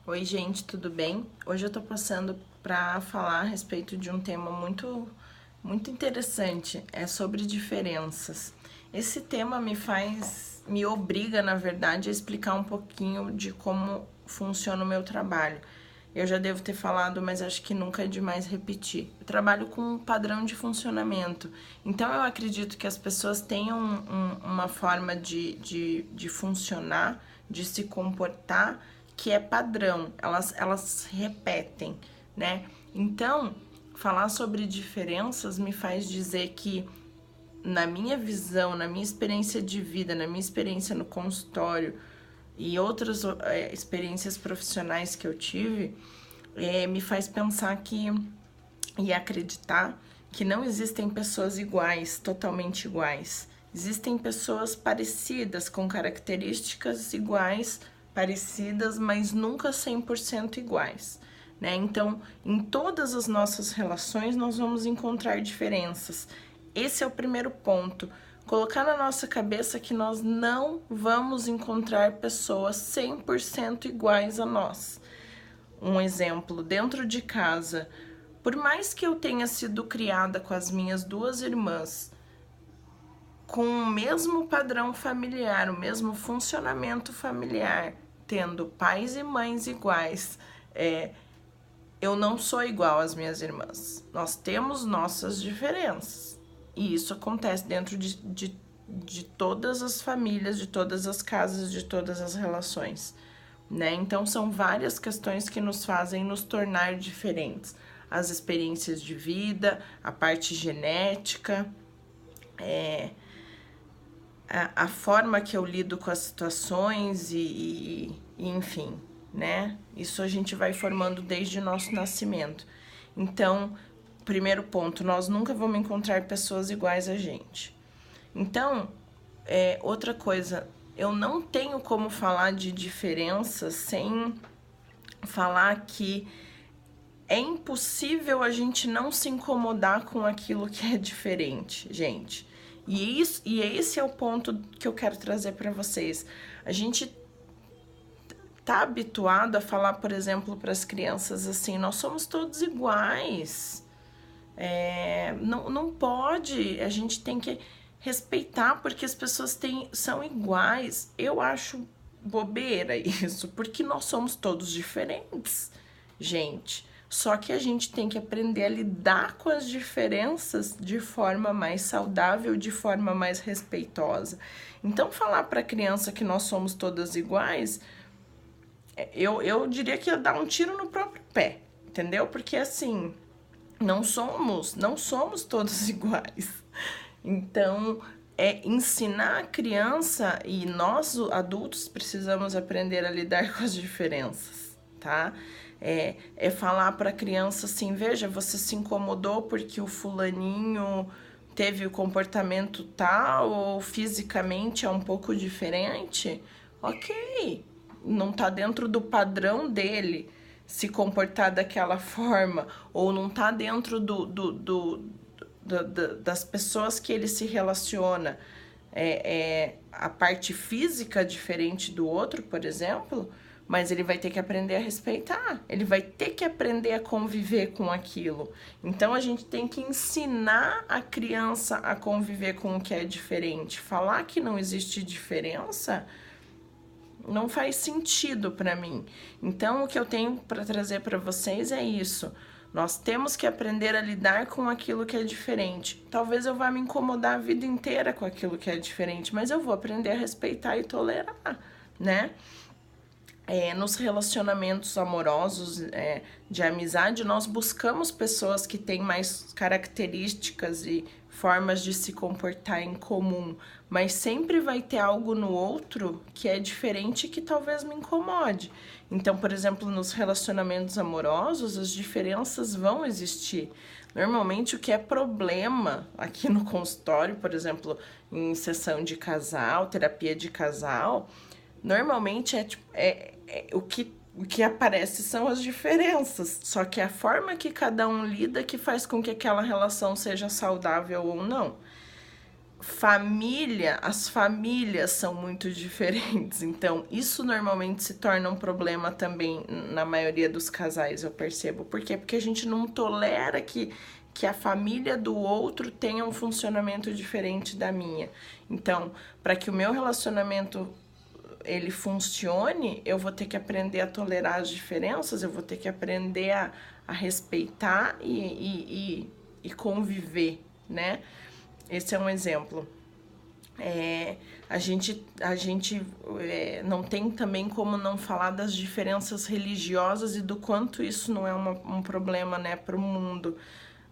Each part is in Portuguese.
Oi, gente, tudo bem? Hoje eu tô passando para falar a respeito de um tema muito interessante, é sobre diferenças. Esse tema me obriga, na verdade, a explicar um pouquinho de como funciona o meu trabalho. Eu já devo ter falado, mas acho que nunca é demais repetir. Eu trabalho com um padrão de funcionamento, então eu acredito que as pessoas tenham uma forma de funcionar, de se comportar, que é padrão, elas repetem, né? Então, falar sobre diferenças me faz dizer que, na minha visão, na minha experiência de vida, na minha experiência no consultório e outras experiências profissionais que eu tive, me faz pensar que e acreditar que não existem pessoas iguais, totalmente iguais. Existem pessoas parecidas, com características iguais, parecidas, mas nunca 100% iguais. Né? Então, em todas as nossas relações, nós vamos encontrar diferenças. Esse é o primeiro ponto. Colocar na nossa cabeça que nós não vamos encontrar pessoas 100% iguais a nós. Um exemplo, dentro de casa, por mais que eu tenha sido criada com as minhas duas irmãs, com o mesmo padrão familiar, o mesmo funcionamento familiar, tendo pais e mães iguais, eu não sou igual às minhas irmãs. Nós temos nossas diferenças. E isso acontece dentro de todas as famílias, de todas as casas, de todas as relações. Né? Então, são várias questões que nos fazem nos tornar diferentes. As experiências de vida, a parte genética, a forma que eu lido com as situações enfim, né? Isso a gente vai formando desde o nosso nascimento. Então, primeiro ponto, nós nunca vamos encontrar pessoas iguais a gente. Então, outra coisa, eu não tenho como falar de diferenças sem falar que é impossível a gente não se incomodar com aquilo que é diferente, gente. E esse é o ponto que eu quero trazer para vocês. A gente tá habituado a falar, por exemplo, para as crianças assim: nós somos todos iguais. Não pode, a gente tem que respeitar porque as pessoas são iguais. Eu acho bobeira isso, porque nós somos todos diferentes, gente. Só que a gente tem que aprender a lidar com as diferenças de forma mais saudável, de forma mais respeitosa. Então, falar para a criança que nós somos todas iguais, eu diria que ia dar um tiro no próprio pé, entendeu? Porque assim, não somos todos iguais. Então, ensinar a criança, e nós adultos precisamos aprender a lidar com as diferenças, tá? Falar para a criança assim: veja, você se incomodou porque o fulaninho teve o comportamento tal ou fisicamente é um pouco diferente. Ok, não tá dentro do padrão dele se comportar daquela forma, ou não tá dentro das pessoas que ele se relaciona, a parte física diferente do outro, por exemplo, mas ele vai ter que aprender a respeitar, ele vai ter que aprender a conviver com aquilo. Então a gente tem que ensinar a criança a conviver com o que é diferente. Falar que não existe diferença não faz sentido para mim. Então, o que eu tenho para trazer para vocês é isso. Nós temos que aprender a lidar com aquilo que é diferente. Talvez eu vá me incomodar a vida inteira com aquilo que é diferente, mas eu vou aprender a respeitar e tolerar, né? Nos relacionamentos amorosos, de amizade, nós buscamos pessoas que têm mais características e formas de se comportar em comum, mas sempre vai ter algo no outro que é diferente e que talvez me incomode. Então, por exemplo, nos relacionamentos amorosos, as diferenças vão existir. Normalmente, o que é problema aqui no consultório, por exemplo, em sessão de casal, terapia de casal, normalmente o que aparece são as diferenças, só que a forma que cada um lida que faz com que aquela relação seja saudável ou não. as famílias são muito diferentes, então isso normalmente se torna um problema também na maioria dos casais, eu percebo. Por quê? Porque a gente não tolera que a família do outro tenha um funcionamento diferente da minha. Então, para que o meu relacionamento ele funcione, eu vou ter que aprender a tolerar as diferenças, eu vou ter que aprender a respeitar e conviver, né? Esse é um exemplo. A gente não tem também como não falar das diferenças religiosas e do quanto isso não é um problema, né, para o mundo.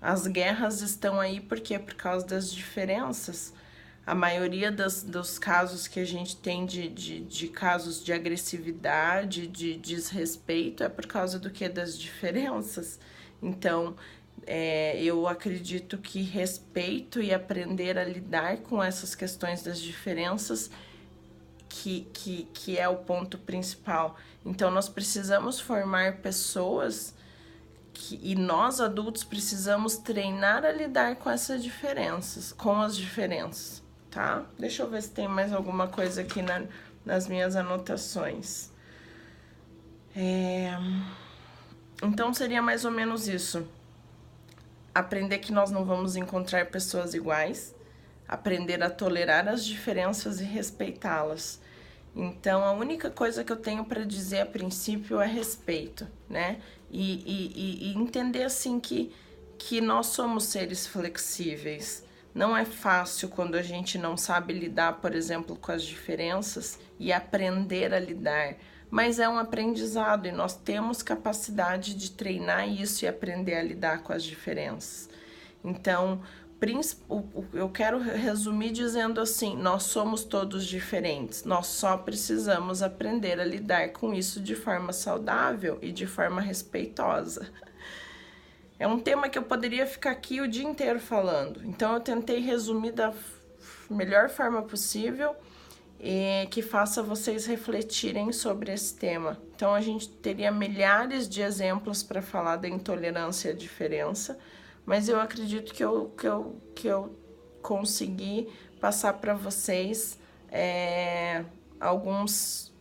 As guerras estão aí porque é por causa das diferenças. A maioria dos casos que a gente tem de casos de agressividade, de desrespeito, é por causa do que? Das diferenças. Então, eu acredito que respeito e aprender a lidar com essas questões das diferenças que é o ponto principal. Então, nós precisamos formar pessoas e nós adultos precisamos treinar a lidar com essas diferenças, tá? Deixa eu ver se tem mais alguma coisa aqui nas minhas anotações. Então, seria mais ou menos isso. Aprender que nós não vamos encontrar pessoas iguais, aprender a tolerar as diferenças e respeitá-las. Então, a única coisa que eu tenho para dizer a princípio é respeito, né? E entender assim que nós somos seres flexíveis. Não é fácil quando a gente não sabe lidar, por exemplo, com as diferenças e aprender a lidar. Mas é um aprendizado e nós temos capacidade de treinar isso e aprender a lidar com as diferenças. Então, eu quero resumir dizendo assim, nós somos todos diferentes, nós só precisamos aprender a lidar com isso de forma saudável e de forma respeitosa. É um tema que eu poderia ficar aqui o dia inteiro falando, então eu tentei resumir da melhor forma possível e que faça vocês refletirem sobre esse tema. Então a gente teria milhares de exemplos para falar da intolerância e a diferença, mas eu acredito que eu consegui passar para vocês alguns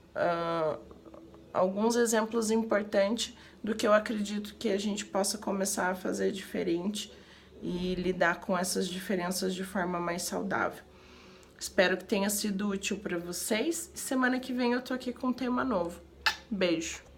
exemplos importantes do que eu acredito que a gente possa começar a fazer diferente e lidar com essas diferenças de forma mais saudável. Espero que tenha sido útil para vocês. Semana que vem eu tô aqui com um tema novo. Beijo!